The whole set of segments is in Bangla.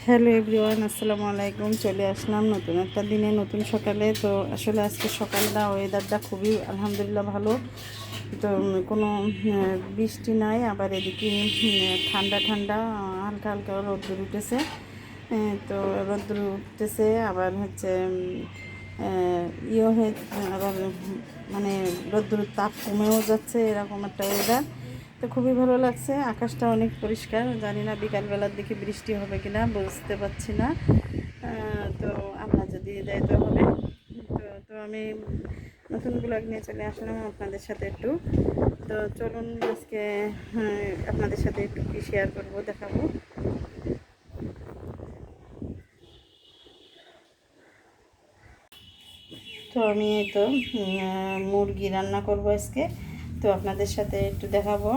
হ্যালো এভরিওয়ান, আসসালামু আলাইকুম। চলে আসলাম নতুন একটা দিনে, নতুন সকালে। তো আসলে আজকে সকালটা ওয়েদারটা খুবই আলহামদুলিল্লাহ ভালো। তো কোনো বৃষ্টি নাই, আবার এদিকে ঠান্ডা ঠান্ডা হালকা হালকা রোদ্দুর উঠেছে। তো রোদ্দুর উঠতেছে, আবার হচ্ছে হয়ে আবার মানে রোদ্দুর তাপ কমেও যাচ্ছে, এরকম একটা ওয়েদার। তো খুবই ভালো লাগছে, আকাশটা অনেক পরিষ্কার। জানি না বিকালবেলার দিকে বৃষ্টি হবে কিনা, বুঝতে পারছি না। তো আমরা যদি যাইতে হবে। তো আমি নতুন ব্লগ নিয়ে চলে আসলাম আপনাদের সাথে একটু। তো চলুন আজকে আপনাদের সাথে একটু কি শেয়ার করবো, দেখাবো। তো আমি এই তো মুরগি রান্না করব আজকে। তো আপনাদের সাথে একটু দেখাবো।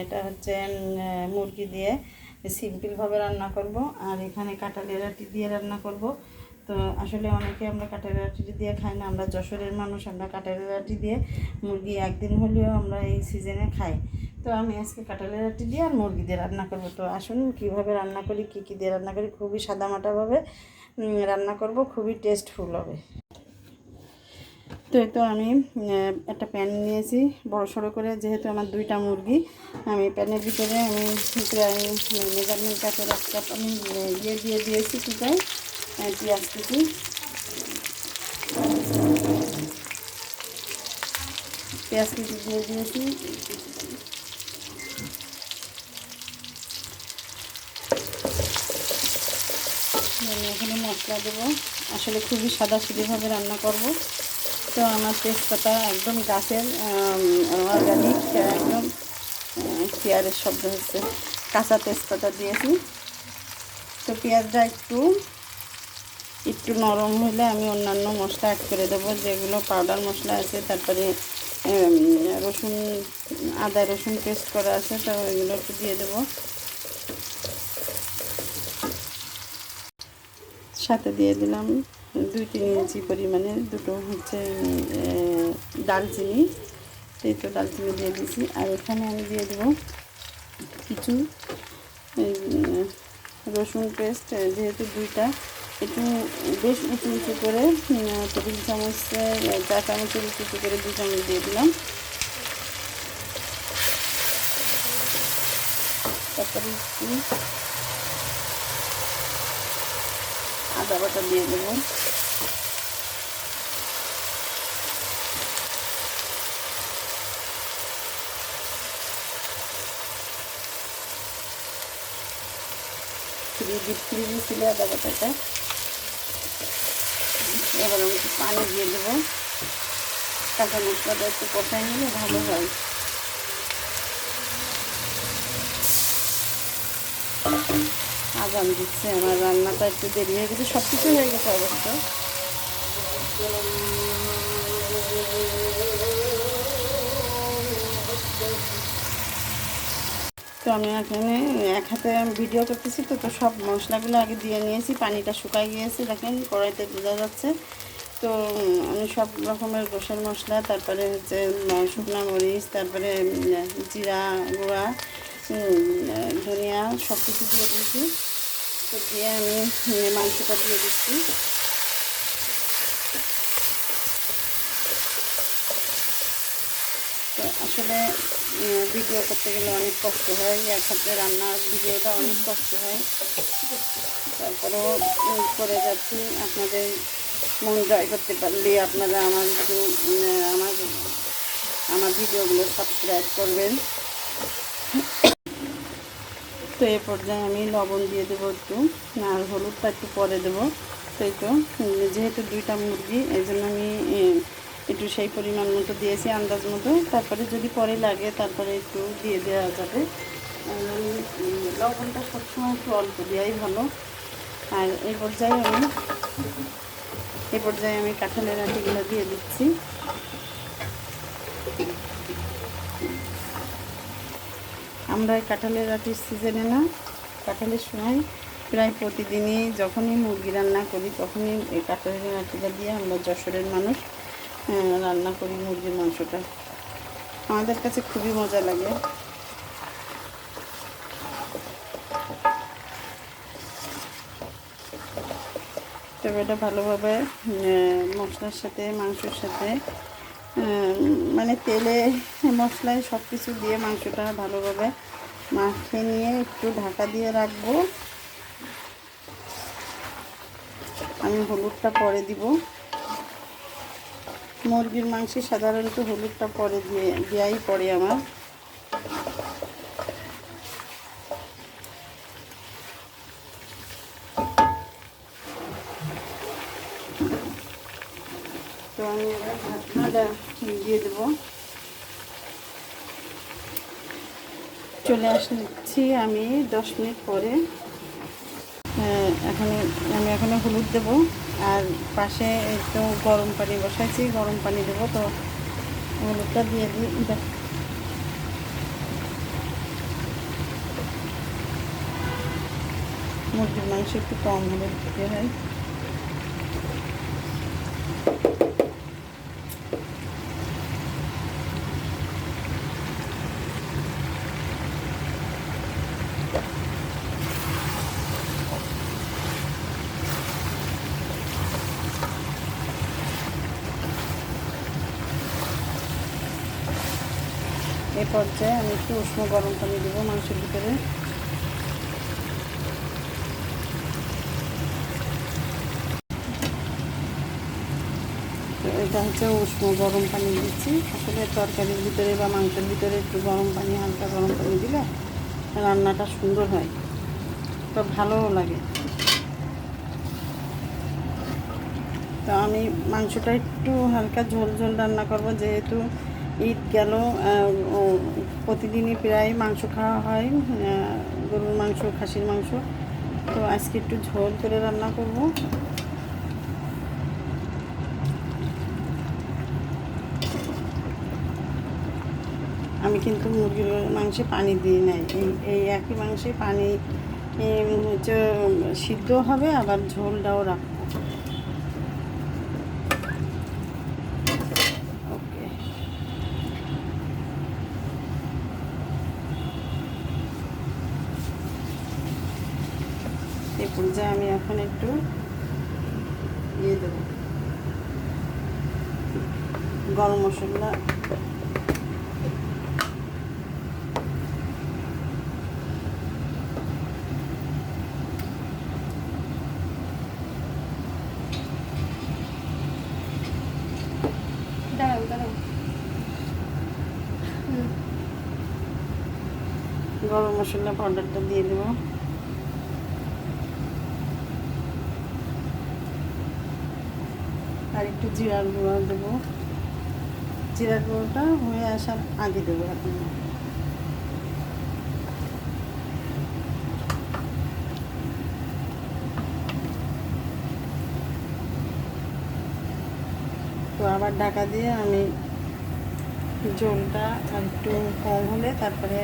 এটা হচ্ছে মুরগি দিয়ে সিম্পলভাবে রান্না করব, আর এখানে কাঁঠালের আটি দিয়ে রান্না করব। তো আসলে অনেকে আমরা কাঁঠালের আটি দিয়ে খাই না, আমরা যশোরের মানুষ, আমরা কাঁঠালের আটি দিয়ে মুরগি একদিন হলেও আমরা এই সিজনে খাই। তো আমি আজকে কাঁঠালের আটি দিয়ে আর মুরগি দিয়ে রান্না করব। তো আসুন কীভাবে রান্না করি, কী দিয়ে রান্না করি। খুবই সাদামাটাভাবে রান্না করব, খুবই টেস্টফুল হবে। তো আমি একটা প্যান নিয়েছি বড় সড়ো করে, যেহেতু আমার দুইটা মুরগি। আমি প্যানের ভিতরে আমি প্রায় মেজারমেন্ট কাপের এক কাপ আমি দিয়ে দিয়েছি কুচাই পেঁয়াজ কুচি। পেঁয়াজ কুচি দিয়ে দিয়েছি। আমি এখানে মশলা দেবো। আসলে খুবই সাদাসিধেভাবে রান্না করব। তো আমার তেজপাতা একদম গাছের অর্গানিক, একদম পেঁয়াজের শব্দ হচ্ছে, কাঁচা তেজপাতা দিয়েছি। তো পেঁয়াজটা একটু নরম হলে আমি অন্যান্য মশলা অ্যাড করে দেবো, যেগুলো পাউডার মশলা আছে। তারপরে রসুন, আদা রসুন পেস্ট করা আছে, তো ওইগুলো একটু দিয়ে দেবো। সাথে দিয়ে দিলাম 2-3 ইঞ্চি পরিমাণে দুটো হচ্ছে দালচিনি। সেই তো দালচিনি দিয়ে দিয়েছি। আর এখানে আমি দিয়ে দেবো কিছু রসুন পেস্ট, যেহেতু দুইটা, একটু বেশ উঁচু উঁচু করে টেবিল চামচের 4 চামচের উঁচু উঁচু করে 2 চামচ দিয়ে দিলাম। তারপরে একটু আদা বাটা দিয়ে দেবো। ডিপ ফ্রিজে ছিল আদা বাটাটা। এবার আমি একটু পানি দিয়ে দেবো, কাঁচা মশলাটা একটু কষাই নিলে ভালো হয়। আজান দিচ্ছে, আমার রান্নাটা একটু দেরি হয়ে গেছে, সব কিছু হয়ে গেছে অবশ্য। তো আমি এখানে এক হাতে ভিডিও করতেছি, তো সব মশলাগুলো আগে দিয়ে নিয়েছি। পানিটা শুকায় গিয়েছে, দেখেন কড়াইতে বোঝা যাচ্ছে। তো আমি সব রকমের গোসের মশলা, তারপরে হচ্ছে শুকনো মরিচ, তারপরে জিরা গুঁড়া, ধনিয়া, সব কিছু দিয়ে দিয়েছি। তো দিয়ে আমি মাংসটা দিয়ে দিচ্ছি। তো আসলে ভিডিও করতে গেলে অনেক কষ্ট হয়, এক হাতে রান্নার ভিডিওটা অনেক কষ্ট হয়। তারপরেও করে যাচ্ছি। আপনাদের মন জয় করতে পারলে আপনারা আমার আমার ভিডিওগুলো সাবস্ক্রাইব করবেন। তো এ পর্যায়ে আমি লবণ দিয়ে দেবো একটু, আর হলুদটা একটু পরে দেবো। তো এই তো যেহেতু দুইটা মুরগি, এই জন্য আমি একটু সেই পরিমাণ মতো দিয়েছি, আন্দাজ মতো। তারপরে যদি পরে লাগে তারপরে একটু দিয়ে দেওয়া যাবে। লবণটা সবসময় একটু অল্প দেওয়াই ভালো। আর এই পর্যায়ে আমি কাঁঠালের আটিগুলো দিয়ে দিচ্ছি। আমরা এই কাঁঠালের আটির সিজনে না, কাঁঠালের সময় প্রায় প্রতিদিনই যখনই মুরগি রান্না করি তখনই এই কাঁঠালের আটিটা দিয়ে আমরা যশোরের মানুষ রান্না করি মুরগির মাংসটা। আমাদের কাছে খুবই মজা লাগে। তবে এটা ভালোভাবে মশলার সাথে মাংসের সাথে মানে তেলে মশলায় সব কিছু দিয়ে মাংসটা ভালোভাবে মাখিয়ে নিয়ে একটু ঢাকা দিয়ে রাখবো। আমি হলুদটা পরে দিব। মুরগির মাংসে সাধারণত হলুদটা পরে দেওয়াই পড়ে আমার। তো আমি এবার ঢাকনাটা দিয়ে দেবো। চলে আসছি আমি 10 মিনিট পরে। আমি এখানে হলুদ দেবো, আর পাশে একটু গরম পানি বসাইছি, গরম পানি দেবো। তো হলুদটা দিয়ে দিই। মুরগির মাংস একটু কম হলুদ দিতে হয়। এই পর্যায়ে আমি একটু উষ্ণ গরম পানি দেবো মাংসের ভিতরে। তো এটা হচ্ছে উষ্ণ গরম পানি দিচ্ছি। আসলে তরকারির ভিতরে বা মাংসের ভিতরে একটু গরম পানি, হালকা গরম পানি দিলে রান্নাটা সুন্দর হয়, তো ভালোও লাগে। তো আমি মাংসটা একটু হালকা ঝোল ঝোল রান্না করব, যেহেতু ঈদ গেল। প্রতিদিনই প্রায় মাংস খাওয়া হয়, গরুর মাংস, খাসির মাংস। তো আজকে একটু ঝোল করে রান্না করব। আমি কিন্তু মুরগির মাংসে পানি দিই নাই, এই একই মাংসে পানি হচ্ছে সিদ্ধ হবে, আবার ঝোলটাও রাখবো। ওকে, এই পর্যায়ে আমি এখন একটু দিয়ে দেবো গরম মশলা। গরম মশলা পাউডারটা দিয়ে দেব। আর একটু জিরার গুঁড়া দেবো। জিরার গুঁড়োটা হয়ে আসার আগে দেবো এখন। তো আবার ঢাকা দিয়ে আমি ঝোলটা আর একটু কম হলে তারপরে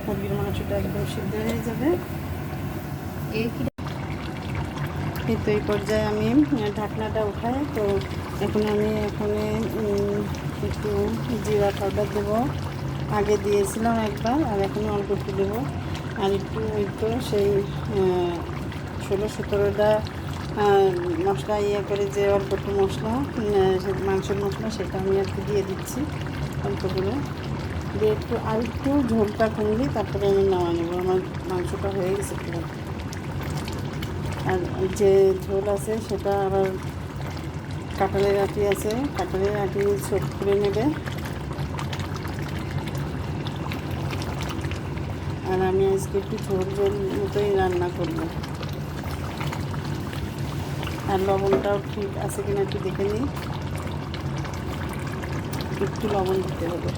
মুরগির মাংসটা একদম সিদ্ধ হয়ে যাবে। তো এই পর্যায়ে আমি ঢাকনাটা উঠাই। তো এখন আমি একটু জিরা পাউডার দেবো। আগে দিয়েছিলাম একবার, আর এখন অল্প একটু দেবো। আর একটু তো সেই 16-17টা মশলা করে যে অল্প একটু মশলা, মাংসের মশলা, সেটা আমি একটু দিয়ে দিচ্ছি অল্প করে। দিয়ে আর একটু ঝোলটা কমলি তারপরে আমি নামা নেবো। আমার মাংসটা হয়ে গেছে পুরো। আর যে ঝোল আছে সেটা আবার কাঁঠালের আঁটি আছে, কাঁঠালের আঁটি ছোট করে নেবে। আর আমি আজকে একটু ঝোল ঝোল মতোই রান্না করব। আর লবণটাও ঠিক আছে কিনা একটু দেখে নিই। একটু লবণ দিতে হবে।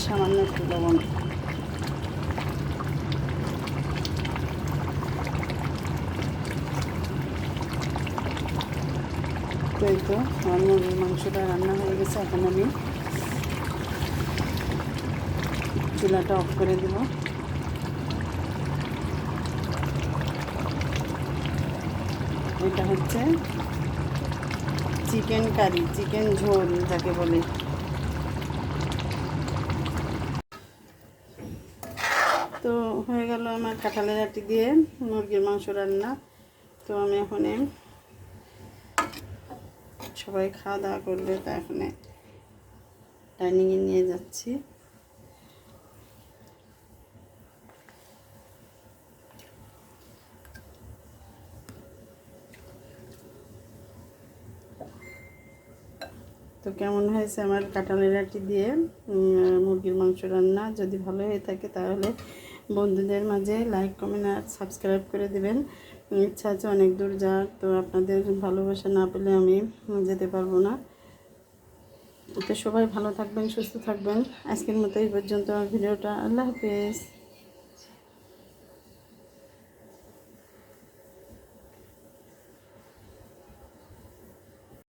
সামান্য একটু লবণ। তো এই তো আমার মুরগির মাংসটা রান্না হয়ে গেছে। এখন আমি চুলাটা অফ করে দেব। এটা হচ্ছে চিকেন কারি, চিকেন ঝোল যাকে বলে। তো হয়ে গেল আমার কাঁঠালের আটি দিয়ে মুরগির মাংস রান্না। তো আমি এখন সবাই খাওয়া দাওয়া করবে, তা এখন ডাইনিংয়ে নিয়ে যাচ্ছি। তো কেমন হয়েছে আমার কাঁঠালের আটি দিয়ে মুরগির মাংস রান্না? যদি ভালো হয়ে থাকে তাহলে বন্ধুদের মাঝে লাইক, কমেন্ট আর সাবস্ক্রাইব করে দেবেন। ইচ্ছা আছে অনেক দূর যাওয়ার, তো আপনাদের ভালোবাসা না পেলে আমি যেতে পারবো না। তো সবাই ভালো থাকবেন, সুস্থ থাকবেন। আজকের মতো এই পর্যন্ত আমার ভিডিওটা। আল্লাহ হাফেজ।